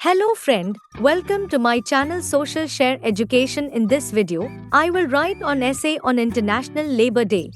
Hello friend, welcome to my channel Social Share Education. In this video, I will write an essay on International Labour Day.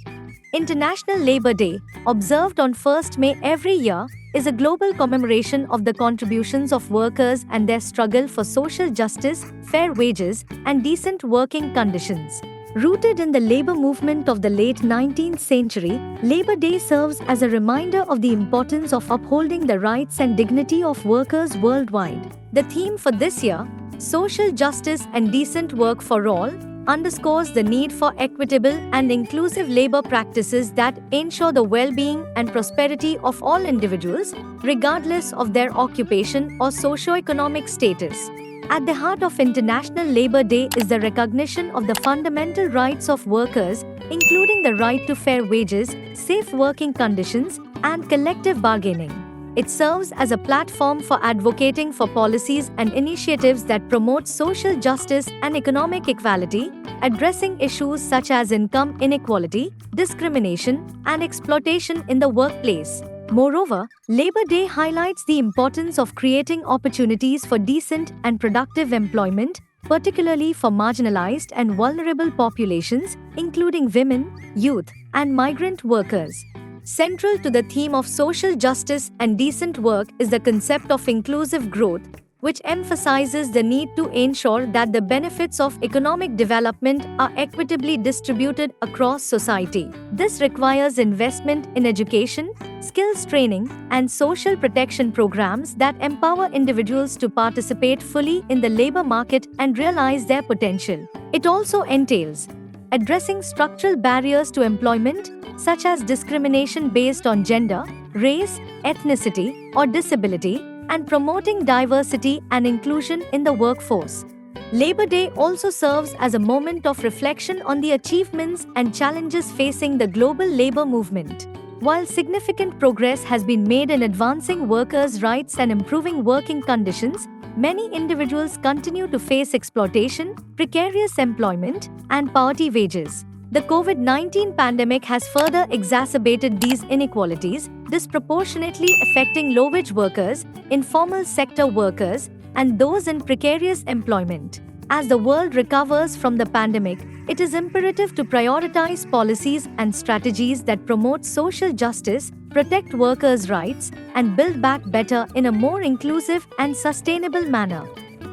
International Labour Day, observed on 1st May every year, is a global commemoration of the contributions of workers and their struggle for social justice, fair wages, and decent working conditions. Rooted in the labor movement of the late 19th century, Labor Day serves as a reminder of the importance of upholding the rights and dignity of workers worldwide. The theme for this year, Social Justice and Decent Work for All, underscores the need for equitable and inclusive labor practices that ensure the well-being and prosperity of all individuals, regardless of their occupation or socio-economic status. At the heart of International Labour Day is the recognition of the fundamental rights of workers, including the right to fair wages, safe working conditions, and collective bargaining. It serves as a platform for advocating for policies and initiatives that promote social justice and economic equality, addressing issues such as income inequality, discrimination, and exploitation in the workplace. Moreover, Labor Day highlights the importance of creating opportunities for decent and productive employment, particularly for marginalized and vulnerable populations, including women, youth, and migrant workers. Central to the theme of social justice and decent work is the concept of inclusive growth, which emphasizes the need to ensure that the benefits of economic development are equitably distributed across society. This requires investment in education, skills training, and social protection programs that empower individuals to participate fully in the labor market and realize their potential. It also entails addressing structural barriers to employment, such as discrimination based on gender, race, ethnicity, or disability, and promoting diversity and inclusion in the workforce. Labor Day also serves as a moment of reflection on the achievements and challenges facing the global labor movement. While significant progress has been made in advancing workers' rights and improving working conditions, many individuals continue to face exploitation, precarious employment, and poverty wages. The COVID-19 pandemic has further exacerbated these inequalities, disproportionately affecting low-wage workers, informal sector workers, and those in precarious employment. As the world recovers from the pandemic, it is imperative to prioritize policies and strategies that promote social justice, protect workers' rights, and build back better in a more inclusive and sustainable manner.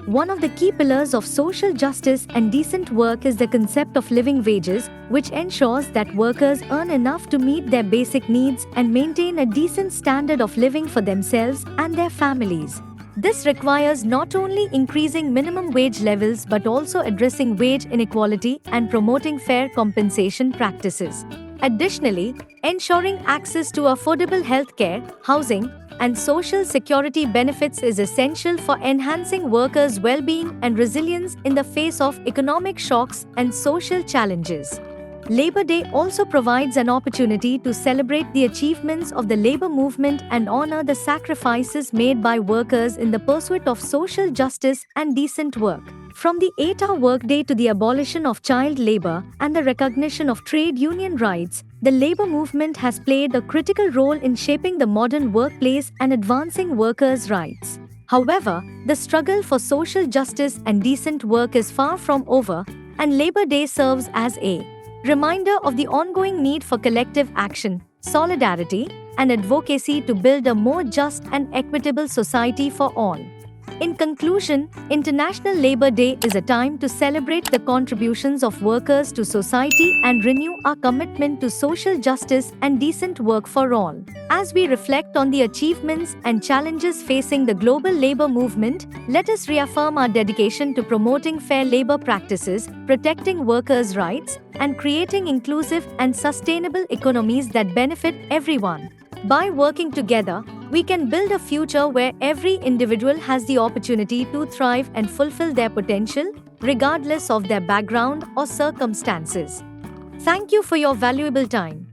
One of the key pillars of social justice and decent work is the concept of living wages, which ensures that workers earn enough to meet their basic needs and maintain a decent standard of living for themselves and their families. This requires not only increasing minimum wage levels but also addressing wage inequality and promoting fair compensation practices. Additionally, ensuring access to affordable healthcare, housing, and social security benefits is essential for enhancing workers' well-being and resilience in the face of economic shocks and social challenges. Labor Day also provides an opportunity to celebrate the achievements of the labor movement and honor the sacrifices made by workers in the pursuit of social justice and decent work. From the 8-hour workday to the abolition of child labor and the recognition of trade union rights, the labor movement has played a critical role in shaping the modern workplace and advancing workers' rights. However, the struggle for social justice and decent work is far from over, and Labor Day serves as a reminder of the ongoing need for collective action, solidarity, and advocacy to build a more just and equitable society for all. In conclusion, International Labour Day is a time to celebrate the contributions of workers to society and renew our commitment to social justice and decent work for all. As we reflect on the achievements and challenges facing the global labor movement, let us reaffirm our dedication to promoting fair labor practices, protecting workers' rights, and creating inclusive and sustainable economies that benefit everyone. By working together, we can build a future where every individual has the opportunity to thrive and fulfill their potential, regardless of their background or circumstances. Thank you for your valuable time.